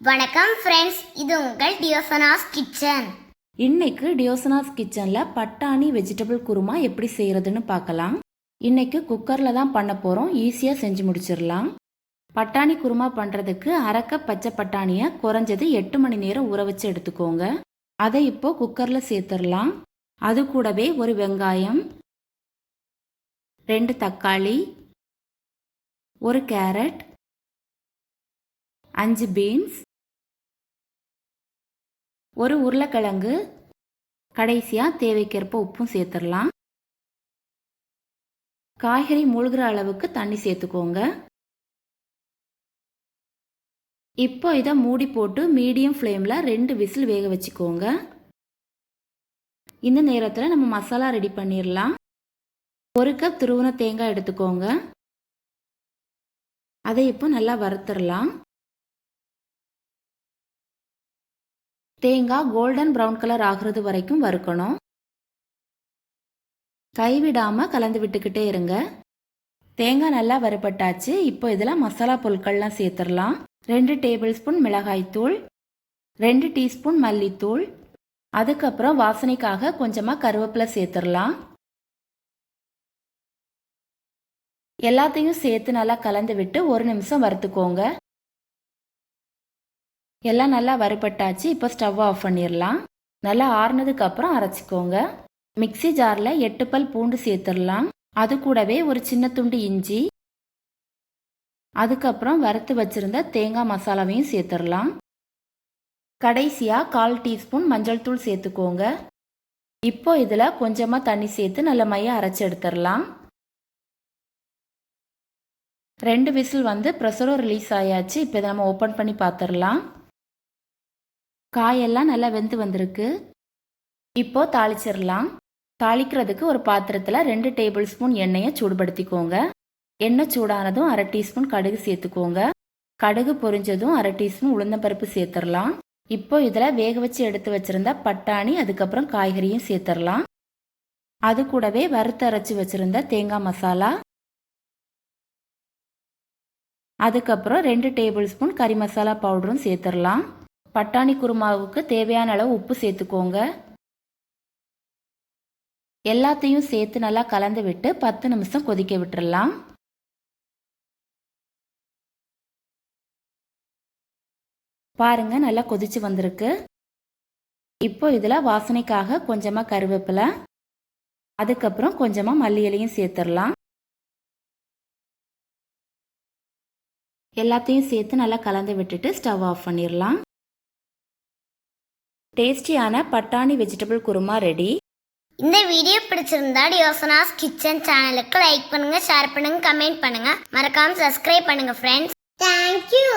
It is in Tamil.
வணக்கம் ஃப்ரெண்ட்ஸ், இது உங்கள் டியோசனாஸ் கிச்சன். இன்னைக்கு டியோசனாஸ் கிச்சனில் பட்டாணி வெஜிடபிள் குருமா எப்படி செய்கிறதுன்னு பார்க்கலாம். இன்னைக்கு குக்கரில் தான் பண்ண போகிறோம், ஈஸியாக செஞ்சு முடிச்சிடலாம். பட்டாணி குருமா பண்ணுறதுக்கு அரை கப் பச்சை பட்டாணியை குறைஞ்சது 8 மணி நேரம் ஊற வச்சு எடுத்துக்கோங்க. அதை இப்போ குக்கரில் சேர்த்துடலாம். அது கூடவே ஒரு வெங்காயம், 2 தக்காளி, ஒரு கேரட், 5 பீன்ஸ், ஒரு உருளைக்கிழங்கு, கடைசியாக தேவைக்கேற்ப உப்பும் சேர்த்துடலாம். காய்கறி மூழ்கிற அளவுக்கு தண்ணி சேர்த்துக்கோங்க. இப்போ இதை மூடி போட்டு மீடியம் ஃப்ளேமில் 2 விசில் வேக வச்சுக்கோங்க. இந்த நேரத்தில் நம்ம மசாலா ரெடி பண்ணிடலாம். 1 கப் துருவின தேங்காய் எடுத்துக்கோங்க. அதை இப்போ நல்லா வறுத்துடலாம். தேங்காய் கோல்டன் ப்ரௌன் கலர் ஆகிறது வரைக்கும் வறுக்கணும். கைவிடாமல் கலந்து விட்டுக்கிட்டே இருங்க. தேங்காய் நல்லா வறுபட்டாச்சு. இப்போ இதில் மசாலா பொருட்கள்லாம் சேர்த்துடலாம். 2 டேபிள் ஸ்பூன் மிளகாய்த்தூள், 2 டீஸ்பூன் மல்லித்தூள், அதுக்கப்புறம் வாசனைக்காக கொஞ்சமாக கருவேப்பிலை சேர்த்துடலாம். எல்லாத்தையும் சேர்த்து நல்லா கலந்து விட்டு 1 நிமிஷம் வறுத்துக்கோங்க. எல்லாம் நல்லா வறுபட்டாச்சு. இப்போ ஸ்டவ் ஆஃப் பண்ணிடலாம். நல்லா ஆறுனதுக்கு அப்புறம் அரைச்சிக்கோங்க. மிக்ஸி ஜாரில் 8 பல் பூண்டு சேர்த்துடலாம். அது கூடவே ஒரு சின்ன துண்டு இஞ்சி, அதுக்கப்புறம் வறுத்து வச்சிருந்த தேங்காய் மசாலாவையும் சேர்த்துடலாம். கடைசியாக 1/4 டீஸ்பூன் மஞ்சள் தூள் சேர்த்துக்கோங்க. இப்போ இதில் கொஞ்சமாக தண்ணி சேர்த்து நல்ல மைய அரைச்சி எடுத்துடலாம். 2 விசில் வந்து ப்ரெஷரும் ரிலீஸ் ஆயாச்சு. இப்போ இதை நம்ம ஓப்பன் பண்ணி பார்த்துடலாம். காயெல்லாம் நல்லா வெந்து வந்திருக்கு. இப்போ தாளிச்சிடலாம். தாளிக்கிறதுக்கு ஒரு பாத்திரத்தில் 2 டேபிள் ஸ்பூன் எண்ணெயை சூடுபடுத்திக்கோங்க. எண்ணெய் சூடானதும் 1/2 டீஸ்பூன் கடுகு சேர்த்துக்கோங்க. கடுகு பொரிஞ்சதும் 1/2 டீஸ்பூன் உளுந்தம்பருப்பு சேர்த்துடலாம். இப்போ இதில் வேக வச்சு எடுத்து வச்சிருந்த பட்டாணி, அதுக்கப்புறம் காய்கறியும் சேர்த்துடலாம். அது கூடவே வறுத்து அரைச்சி வச்சிருந்த தேங்காய் மசாலா, அதுக்கப்புறம் 2 டேபிள் ஸ்பூன் கறி மசாலா பவுடரும் சேர்த்துடலாம். பட்டாணி குருமாவுக்கு தேவையான அளவு உப்பு சேர்த்துக்கோங்க. எல்லாத்தையும் சேர்த்து நல்லா கலந்து விட்டு 10 நிமிஷம் கொதிக்க விட்டுறலாம். பாருங்க, நல்லா கொதிச்சு வந்திருக்கு. இப்போ இதில் வாசனைக்காக கொஞ்சமாக கருவேப்பிலை, அதுக்கப்புறம் கொஞ்சமாக மல்லி இலையும் சேர்த்துடலாம். எல்லாத்தையும் சேர்த்து நல்லா கலந்து விட்டுட்டு ஸ்டவ் ஆஃப் பண்ணிடலாம். டேஸ்டியான பட்டாணி வெஜிடபிள் குருமா ரெடி. இந்த வீடியோ பிடிச்சிருந்தா டியோசனாஸ் கிச்சன் சேனலுக்கு லைக் பண்ணுங்க, ஷேர் பண்ணுங்க, கமெண்ட் பண்ணுங்க, மறக்காம சப்ஸ்கிரைப் பண்ணுங்க ஃப்ரெண்ட்ஸ். தேங்க்யூ.